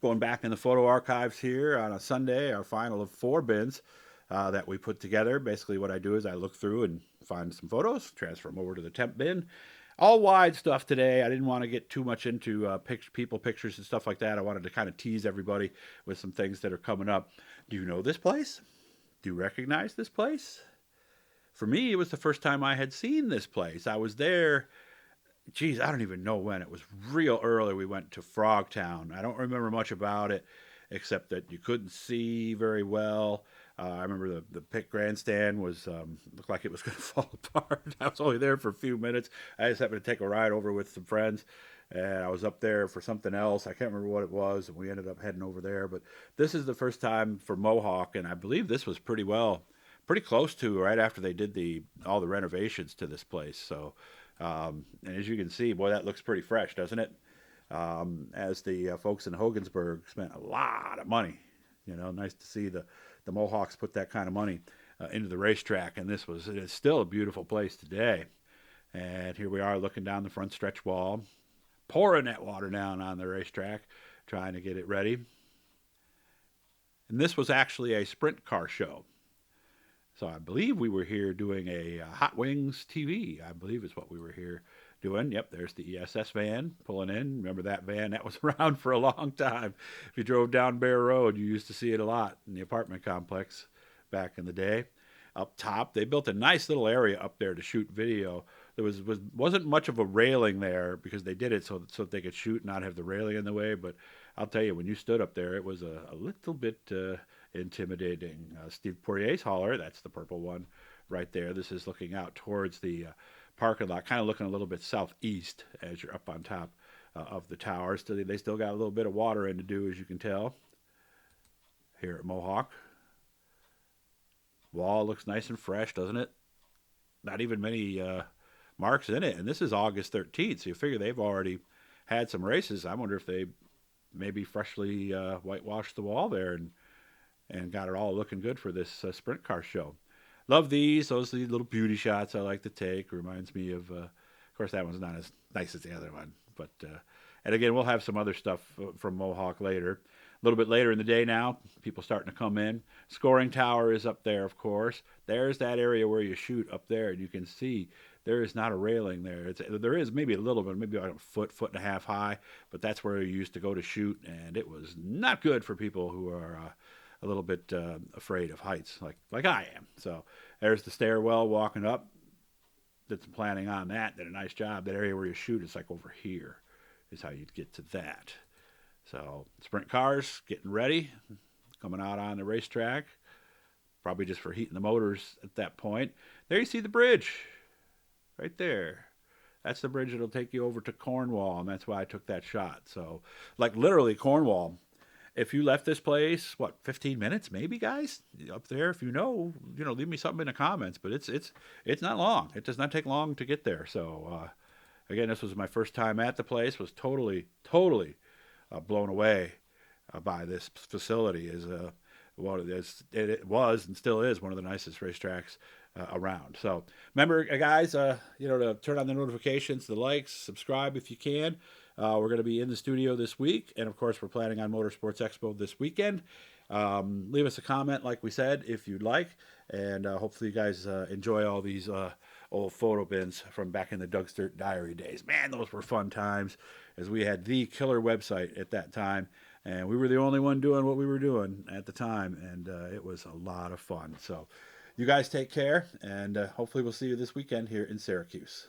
Going back in the photo archives here on a Sunday, our final of 4 bins that we put together. Basically, what I do is I look through and find some photos, transfer them over to the temp bin. All wide stuff today. I didn't want to get too much into people pictures and stuff like that. I wanted to kind of tease everybody with some things that are coming up. Do you know this place? Do you recognize this place? For me, it was the first time I had seen this place. I was there, geez, I don't even know when. It was real early. We went to Frogtown. I don't remember much about it except that you couldn't see very well. I remember the pit grandstand was looked like it was going to fall apart. I was only there for a few minutes. I just happened to take a ride over with some friends, and I was up there for something else. I can't remember what it was, and we ended up heading over there. But this is the first time for Mohawk, and I believe this was pretty close to right after they did all the renovations to this place. So, and as you can see, boy, that looks pretty fresh, doesn't it? As the folks in Hogansburg spent a lot of money. Nice to see the Mohawks put that kind of money into the racetrack, and it is still a beautiful place today. And here we are looking down the front stretch wall, pouring that water down on the racetrack, trying to get it ready. And this was actually a sprint car show. So I believe we were here doing a Hot Wings TV, I believe is what we were here doing. Yep, there's the ESS van pulling in. Remember that van? That was around for a long time. If you drove down Bear Road, you used to see it a lot in the apartment complex back in the day. Up top, they built a nice little area up there to shoot video. There wasn't much of a railing there because they did it so that they could shoot and not have the railing in the way. But I'll tell you, when you stood up there, it was a little bit intimidating. Steve Poirier's hauler, that's the purple one right there. This is looking out towards the parking lot, kind of looking a little bit southeast as you're up on top of the tower. They still got a little bit of water in to do, as you can tell, here at Mohawk. Wall looks nice and fresh, doesn't it? Not even many marks in it. And this is August 13th, so you figure they've already had some races. I wonder if they maybe freshly whitewashed the wall there and got it all looking good for this sprint car show. Love these. Those are the little beauty shots I like to take. Reminds me of course, that one's not as nice as the other one. But and again, we'll have some other stuff from Mohawk later. A little bit later in the day now, people starting to come in. Scoring tower is up there, of course. There's that area where you shoot up there, and you can see there is not a railing there. There is maybe a little bit, maybe about a foot and a half high, but that's where you used to go to shoot, and it was not good for people who are a little bit afraid of heights, like I am. So there's the stairwell walking up. Did some planning on that. Did a nice job. That area where you shoot is like over here is how you'd get to that. So sprint cars getting ready, coming out on the racetrack, probably just for heating the motors at that point. There you see the bridge, right there. That's the bridge that'll take you over to Cornwall, and that's why I took that shot. So, like literally Cornwall. If you left this place, 15 minutes maybe, guys? Up there, if you know, leave me something in the comments. But it's not long. It does not take long to get there. So, again, this was my first time at the place. Was totally blown away by this facility. It was and still is one of the nicest racetracks around. So remember, guys, to turn on the notifications, the likes, subscribe if you can. We're going to be in the studio this week, and of course, we're planning on Motorsports Expo this weekend. Leave us a comment, like we said, if you'd like, and hopefully you guys enjoy all these old photo bins from back in the Doug Sturt Diary days. Man, those were fun times, as we had the killer website at that time, and we were the only one doing what we were doing at the time, and it was a lot of fun. So you guys take care, and hopefully we'll see you this weekend here in Syracuse.